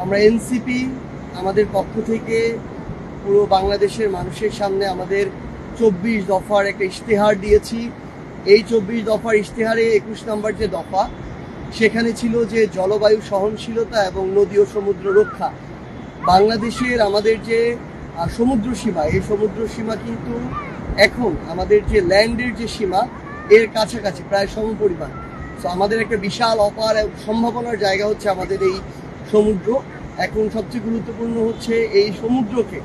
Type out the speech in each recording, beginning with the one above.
আমরা এনসিপি আমাদের পক্ষ থেকে পুরো বাংলাদেশের মানুষের সামনে আমাদের 24 দফার একটা ইশতেহার দিয়েছি। এই 24 দফার ইশতেহারে 21 নম্বর যে দফা, সেখানে ছিল যে জলবায়ু সহনশীলতা এবং নদী ও সমুদ্র রক্ষা। বাংলাদেশের আমাদের যে সমুদ্র সীমা, এই সমুদ্র সীমা কিন্তু এখন আমাদের যে ল্যান্ডের যে সীমা এর কাছাকাছি প্রায় সমপরিমাণ। তো আমাদের একটা বিশাল অপার সম্ভাবনার জায়গা হচ্ছে আমাদের এই সমুদ্র। এখন সবচেয়ে গুরুত্বপূর্ণ হচ্ছে এই সমুদ্রকে,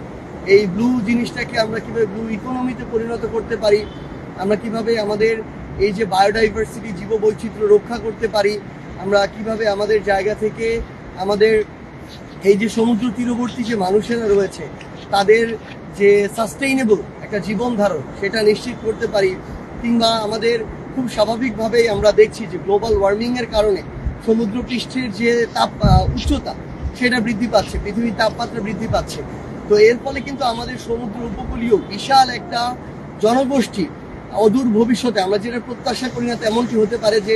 এই ব্লু জিনিসটাকে আমরা কিভাবে ব্লু ইকোনমিতে পরিণত করতে পারি, আমরা কিভাবে আমাদের এই যে বায়োডাইভার্সিটি জীববৈচিত্র্য রক্ষা করতে পারি, আমরা কিভাবে আমাদের জায়গা থেকে আমাদের এই যে সমুদ্র তীরবর্তী যে মানুষেরা রয়েছে তাদের যে সাস্টেইনেবল একটা জীবন ধারণ সেটা নিশ্চিত করতে পারি। কিংবা আমাদের খুব স্বাভাবিকভাবেই আমরা দেখছি যে গ্লোবাল ওয়ার্মিং এর কারণে সমুদ্র পৃষ্ঠের যে উচ্চতা সেটা বৃদ্ধি পাচ্ছে, পৃথিবীর তাপমাত্রা বৃদ্ধি পাচ্ছে। তো এর ফলে কিন্তু আমাদের সমুদ্র উপকূলীয় বিশাল একটা জনগোষ্ঠী অদূর ভবিষ্যতে, আমরা যেটা প্রত্যাশা করি না তেমনটি হতে পারে যে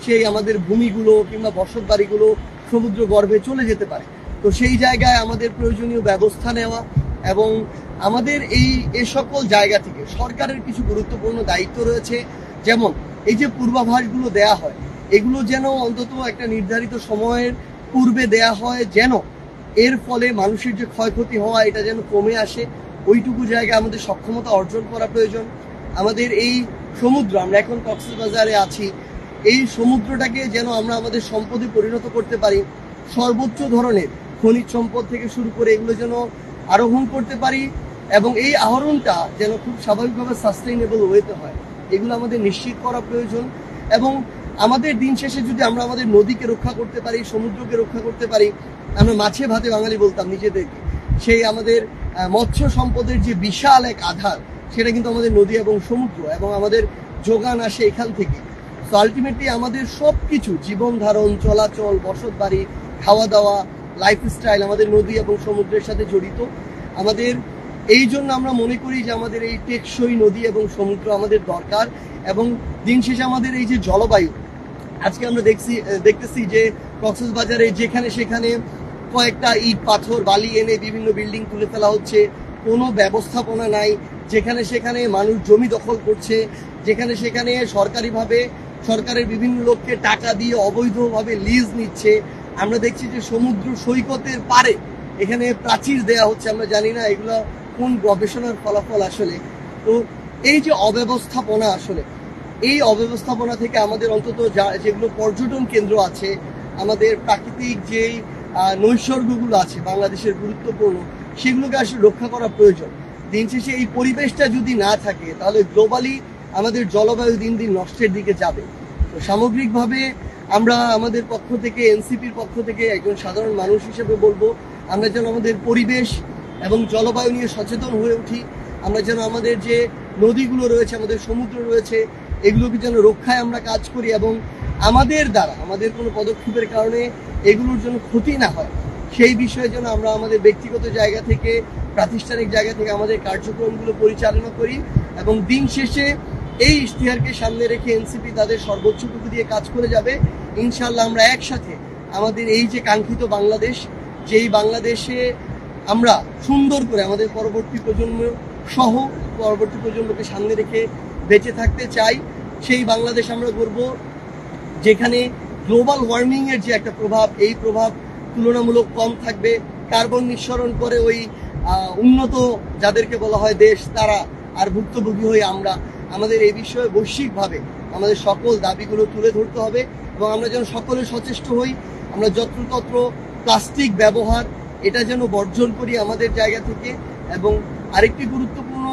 সেই আমাদের ভূমিগুলো কিংবা বসত বাড়িগুলো সমুদ্র গর্ভে চলে যেতে পারে। তো সেই জায়গায় আমাদের প্রয়োজনীয় ব্যবস্থা নেওয়া এবং আমাদের এ সকল জায়গা থেকে সরকারের কিছু গুরুত্বপূর্ণ দায়িত্ব রয়েছে। যেমন এই যে পূর্বাভাসগুলো দেয়া হয়, এগুলো যেন অন্তত একটা নির্ধারিত সময়ের পূর্বে দেয়া হয়, যেন এর ফলে মানুষের যে ক্ষয়ক্ষতি হওয়া এটা যেন কমে আসে। ওইটুকু জায়গায় আমাদের সক্ষমতা অর্জন করা প্রয়োজন। আমাদের এই সমুদ্র, আমরা এখন কক্সবাজারে আছি, এই সমুদ্রটাকে যেন আমরা আমাদের সম্পদে পরিণত করতে পারি। সর্বোচ্চ ধরনের খনিজ সম্পদ থেকে শুরু করে এগুলো যেন আরোহণ করতে পারি এবং এই আহরণটা যেন খুব স্বাভাবিকভাবে সাস্টেইনেবল ওয়েতে হয়, এগুলো আমাদের নিশ্চিত করা প্রয়োজন। এবং আমাদের দিন শেষে যদি আমরা আমাদের নদীকে রক্ষা করতে পারি, সমুদ্রকে রক্ষা করতে পারি, আমরা মাছে ভাতে বাঙালি বলতাম নিজেদেরকে, সেই আমাদের মৎস্য সম্পদের যে বিশাল এক আধার সেটা কিন্তু আমাদের নদী এবং সমুদ্র, এবং আমাদের যোগান আসে এখান থেকে। তো আলটিমেটলি আমাদের সব কিছু জীবন ধারণ, চলাচল, বসত বাড়ি, খাওয়া দাওয়া, লাইফস্টাইল আমাদের নদী এবং সমুদ্রের সাথে জড়িত। আমাদের এই জন্য আমরা মনে করি যে আমাদের এই টেকসই নদী এবং সমুদ্র আমাদের দরকার। এবং দিন শেষে আমাদের এই যে জলবায়ু, আজকে আমরা দেখতেছি যে কক্সবাজারে যেখানে সেখানে কয়েকটা ইট পাথর বালি এনে বিভিন্ন বিল্ডিং তুলে ফেলা হচ্ছে, কোনো ব্যবস্থাপনা নাই। যেখানে সেখানে মানুষ জমি দখল করছে, যেখানে সেখানে সরকারিভাবে সরকারের বিভিন্ন লোককে টাকা দিয়ে অবৈধভাবে লিজ নিচ্ছে। আমরা দেখছি যে সমুদ্র সৈকতের পারে এখানে প্রাচীর দেয়া হচ্ছে, আমরা জানি না এগুলো কোন গবেষণার ফলাফল আসলে। তো এই যে অব্যবস্থাপনা, আসলে এই অব্যবস্থাপনা থেকে আমাদের অন্তত যেগুলো পর্যটন কেন্দ্র আছে, আমাদের প্রাকৃতিক যেই নৈসর্গগুলো আছে বাংলাদেশের গুরুত্বপূর্ণ, সেগুলোকে আসলে রক্ষা করা প্রয়োজন। দিন শেষে এই পরিবেশটা যদি না থাকে তাহলে গ্লোবালি আমাদের জলবায়ু দিন দিন নষ্টের দিকে যাবে। তো সামগ্রিকভাবে আমরা আমাদের পক্ষ থেকে, এনসিপির পক্ষ থেকে একজন সাধারণ মানুষ হিসেবে বলবো, আমরা যেন আমাদের পরিবেশ এবং জলবায়ু নিয়ে সচেতন হয়ে উঠি। আমরা যেন আমাদের যে নদীগুলো রয়েছে, আমাদের সমুদ্র রয়েছে, এগুলোকে যেন রক্ষায় আমরা কাজ করি এবং আমাদের দ্বারা, আমাদের কোনো পদক্ষেপের কারণে এগুলোর জন্য ক্ষতি না হয়, সেই বিষয়ে যেন আমরা আমাদের ব্যক্তিগত জায়গা থেকে, প্রাতিষ্ঠানিক জায়গা থেকে আমাদের কার্যক্রমগুলো পরিচালনা করি। এবং দিন শেষে এই ইশতেহারকে সামনে রেখে এনসিপি তাদের সর্বোচ্চটুকু দিয়ে কাজ করে যাবে। ইনশাআল্লাহ আমরা একসাথে আমাদের এই যে কাঙ্ক্ষিত বাংলাদেশ, যেই বাংলাদেশে আমরা সুন্দর করে আমাদের পরবর্তী প্রজন্ম সহ পরবর্তী প্রজন্মকে সামনে রেখে বেঁচে থাকতে চাই, সেই বাংলাদেশ আমরা গড়ব যেখানে গ্লোবাল ওয়ার্মিং এর যে একটা প্রভাব, এই প্রভাব তুলনামূলক কম থাকবে। কার্বন নিঃসরণ করে ওই উন্নত যাদেরকে বলা হয় দেশ, তারা আর ভুক্তভোগী হয়ে আমরা। আমাদের এই বিষয়ে বৈশ্বিকভাবে আমাদের সকল দাবিগুলো তুলে ধরতে হবে এবং আমরা যেন সকলে সচেষ্ট হই। আমরা যত্রতত্র প্লাস্টিক ব্যবহার এটা যেন বর্জন করি আমাদের জায়গা থেকে। এবং আরেকটি গুরুত্বপূর্ণ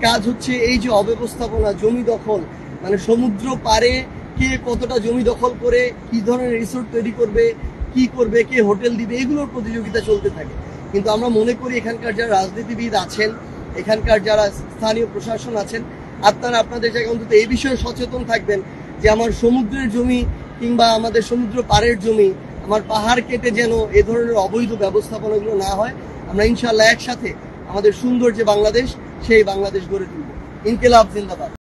কাজ হচ্ছে এই যে অব্যবস্থাপনা, জমি দখল, মানে সমুদ্র পারে কে কতটা জমি দখল করে কি ধরনের রিসোর্ট তৈরি করবে, কি করবে, কে হোটেল দিবে, এগুলোর প্রতিযোগিতা চলতে থাকে। কিন্তু আমরা মনে করি এখানকার যারা রাজনীতিবিদ আছেন, এখানকার যারা স্থানীয় প্রশাসন আছেন, আপনারা আপনাদের জায়গায় অন্তত এই বিষয়ে সচেতন থাকবেন যে আমার সমুদ্রের জমি কিংবা আমাদের সমুদ্র পাড়ের জমি, আমার পাহাড় কেটে যেন এ ধরনের অবৈধ ব্যবস্থাপনাগুলো না হয়। আমরা ইনশাআল্লাহ একসাথে আমাদের সুন্দর যে বাংলাদেশ, সেই বাংলাদেশ গড়ে তুলব। ইনকিলাব জিন্দাবাদ।